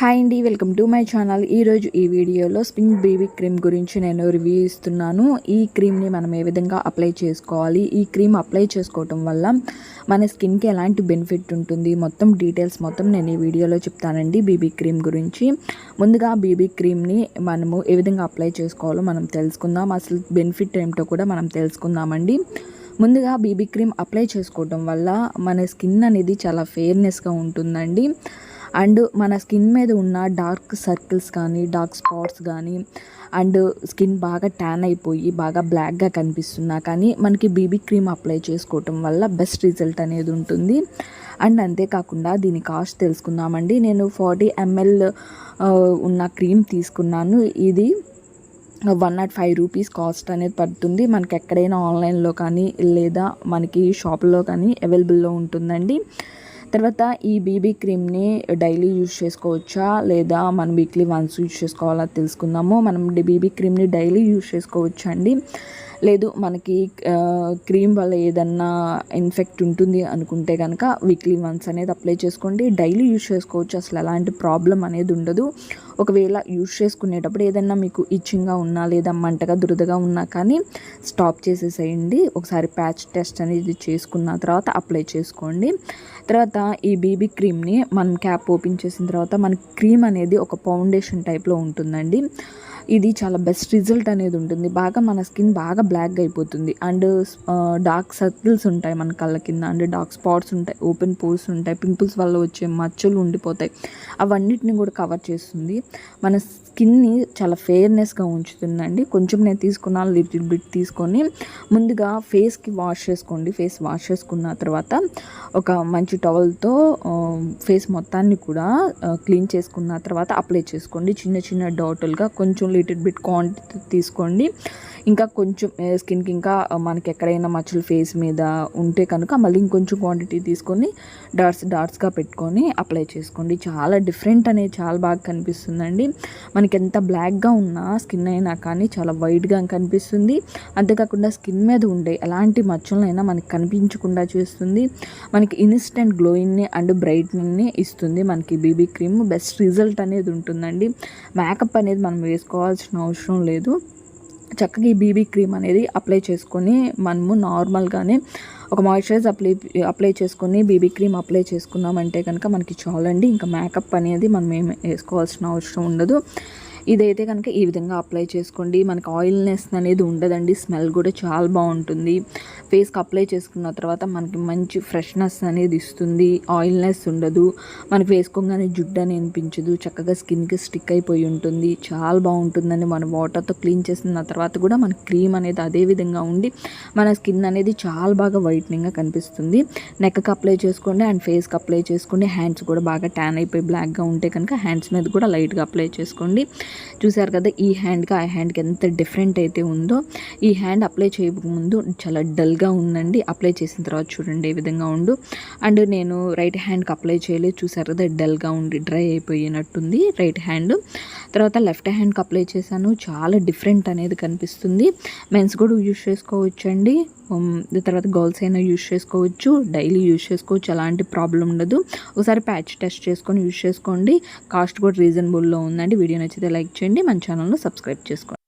Hi అండి, welcome to my channel. ఈరోజు ఈ వీడియోలో స్ప్రింగ్ బేబీ క్రీమ్ గురించి నేను రివ్యూ ఇస్తున్నాను. ఈ క్రీమ్ని మనం ఏ విధంగా అప్లై చేసుకోవాలి, ఈ క్రీమ్ అప్లై చేసుకోవటం వల్ల మన స్కిన్కి ఎలాంటి బెనిఫిట్ ఉంటుంది, మొత్తం డీటెయిల్స్ మొత్తం నేను ఈ వీడియోలో చెప్తానండి. బేబీ క్రీమ్ గురించి ముందుగా బేబీ క్రీమ్ని మనము ఏ విధంగా అప్లై చేసుకోవాలో మనం తెలుసుకుందాం. అసలు బెనిఫిట్ ఏమిటో కూడా మనం తెలుసుకుందామండి. ముందుగా బేబీ క్రీమ్ అప్లై చేసుకోవటం వల్ల మన స్కిన్ అనేది చాలా ఫెయిర్నెస్గా ఉంటుందండి. అండ్ మన స్కిన్ మీద ఉన్న డార్క్ సర్కిల్స్ కానీ, డార్క్ స్పాట్స్ కానీ, అండ్ స్కిన్ బాగా ట్యాన్ అయిపోయి బాగా బ్లాక్గా కనిపిస్తున్నా కానీ మనకి బేబీ క్రీమ్ అప్లై చేసుకోవటం వల్ల బెస్ట్ రిజల్ట్ అనేది ఉంటుంది. అండ్ అంతేకాకుండా దీని కాస్ట్ తెలుసుకుందామండి. నేను 40 ml ఉన్న క్రీమ్ తీసుకున్నాను. ఇది 105 రూపీస్ కాస్ట్ అనేది పడుతుంది. మనకి ఎక్కడైనా ఆన్లైన్లో కానీ లేదా మనకి షాప్లో కానీ అవైలబుల్లో ఉంటుందండి. తర్వాత ఈ బేబీ క్రీమ్ని డైలీ యూజ్ చేసుకోవచ్చా లేదా మనం వీక్లీ వన్స్ యూజ్ చేసుకోవాలా తెలుసుకుందాము. మనం బేబీ క్రీమ్ని డైలీ యూజ్ చేసుకోవచ్చా అండి, లేదు మనకి క్రీమ్ వల్ల ఏదన్నా ఇన్ఫెక్ట్ ఉంటుంది అనుకుంటే కనుక వీక్లీ వన్స్ అనేది అప్లై చేసుకోండి. డైలీ యూజ్ చేసుకోవచ్చు, అసలు ఎలాంటి ప్రాబ్లం అనేది ఉండదు. ఒకవేళ యూజ్ చేసుకునేటప్పుడు ఏదన్నా మీకు ఇచ్చింగ్గా ఉన్నా లేదా మంటగా దురదగా ఉన్నా కానీ స్టాప్ చేసేసేయండి. ఒకసారి ప్యాచ్ టెస్ట్ అనేది చేసుకున్న తర్వాత అప్లై చేసుకోండి. తర్వాత ఈ బేబీ క్రీమ్ని మనం క్యాప్ ఓపెన్ చేసిన తర్వాత మన క్రీమ్ అనేది ఒక ఫౌండేషన్ టైప్లో ఉంటుందండి. ఇది చాలా బెస్ట్ రిజల్ట్ అనేది ఉంటుంది. బాగా మన స్కిన్ బాగా బ్లాక్గా అయిపోతుంది. అండ్ డార్క్ సర్కిల్స్ ఉంటాయి మన కళ్ళ కింద, అండ్ డార్క్ స్పాట్స్ ఉంటాయి, ఓపెన్ పోర్స్ ఉంటాయి, పింపుల్స్ వల్ల వచ్చే మచ్చలు ఉండిపోతాయి. అవన్నిటిని కూడా కవర్ చేస్తుంది. మన స్కిన్ని చాలా ఫెయిర్నెస్గా ఉంచుతుందండి. కొంచెం నేను తీసుకున్నాను, లిటిల్ బిట్ తీసుకొని ముందుగా ఫేస్కి వాష్ చేసుకోండి. ఫేస్ వాష్ చేసుకున్న తర్వాత ఒక మంచి టవల్తో ఫేస్ మొత్తాన్ని కూడా క్లీన్ చేసుకున్న తర్వాత అప్లై చేసుకోండి. చిన్న చిన్న డాటులుగా కొంచెం లిటిల్ బిట్ క్వాంటిటీ తీసుకోండి. ఇంకా కొంచెం స్కిన్కి ఇంకా మనకి ఎక్కడైనా మచ్చలు ఫేస్ మీద ఉంటే కనుక మళ్ళీ ఇంకొంచెం క్వాంటిటీ తీసుకొని డాట్స్గా పెట్టుకొని అప్లై చేసుకోండి. చాలా డిఫరెంట్ అనేది చాలా బాగా కనిపిస్తుందండి. మనకి ఎంత బ్లాక్గా ఉన్నా స్కిన్ అయినా కానీ చాలా వైట్గా కనిపిస్తుంది. అంతేకాకుండా స్కిన్ మీద ఉండే ఎలాంటి మచ్చలైనా మనకి కనిపించకుండా చేస్తుంది. మనకి ఇన్స్టెంట్ గ్లోయింగ్ని అండ్ బ్రైట్నింగ్ని ఇస్తుంది. మనకి బేబీ క్రీమ్ బెస్ట్ రిజల్ట్ అనేది ఉంటుందండి. మేకప్ అనేది మనం వేసుకోవాల్సిన అవసరం లేదు. చక్కగా ఈ బేబీ క్రీమ్ అనేది అప్లై చేసుకొని మనము నార్మల్గానే ఒక మాయిశ్చరైజర్ అప్లై చేసుకొని బేబీ క్రీమ్ అప్లై చేసుకున్నామంటే కనుక మనకి చాలండి. ఇంకా మేకప్ అనేది మనం ఏం వేసుకోవాల్సిన అవసరం ఉండదు. ఇదైతే కనుక ఈ విధంగా అప్లై చేసుకోండి. మనకి ఆయిల్నెస్ అనేది ఉండదండి. స్మెల్ కూడా చాలా బాగుంటుంది. ఫేస్కి అప్లై చేసుకున్న తర్వాత మనకి మంచి ఫ్రెష్నెస్ అనేది ఇస్తుంది. ఆయిల్నెస్ ఉండదు. మనకి వేసుకోగానే జుట్టు అని అనిపించదు. చక్కగా స్కిన్కి స్టిక్ అయిపోయి ఉంటుంది. చాలా బాగుంటుందండి. మన వాటర్తో క్లీన్ చేసిన తర్వాత కూడా మన క్రీమ్ అనేది అదే విధంగా ఉండి మన స్కిన్ అనేది చాలా బాగా వైట్నింగ్గా కనిపిస్తుంది. నెక్కి అప్లై చేసుకోండి అండ్ ఫేస్కి అప్లై చేసుకోండి. హ్యాండ్స్ కూడా బాగా ట్యాన్ అయిపోయి బ్లాక్గా ఉంటే కనుక హ్యాండ్స్ మీద కూడా లైట్గా అప్లై చేసుకోండి. చూసారు కదా, ఈ హ్యాండ్కి ఆ హ్యాండ్కి ఎంత డిఫరెంట్ అయితే ఉందో. ఈ హ్యాండ్ అప్లై చేయకముందు చాలా డల్గా ఉందండి. అప్లై చేసిన తర్వాత చూడండి ఏ విధంగా ఉండు. అండ్ నేను రైట్ హ్యాండ్కి అప్లై చేయలేదు. చూసారు కదా, డల్గా ఉండి డ్రై అయిపోయినట్టుంది రైట్ హ్యాండ్. తర్వాత లెఫ్ట్ హ్యాండ్కి అప్లై చేశాను. చాలా డిఫరెంట్ అనేది కనిపిస్తుంది. మెన్స్ కూడా యూజ్ చేసుకోవచ్చండి. తర్వాత గర్ల్స్ అయినా యూజ్ చేసుకోవచ్చు, డైలీ యూజ్ చేసుకోవచ్చు, అలాంటి ప్రాబ్లం ఉండదు. ఒకసారి ప్యాచ్ టెస్ట్ చేసుకొని యూజ్ చేసుకోండి. కాస్ట్ కూడా రీజనబుల్లో ఉందండి. వీడియో నచ్చితే లైక్ చేయండి, మన ఛానల్ను సబ్స్క్రైబ్ చేసుకోండి.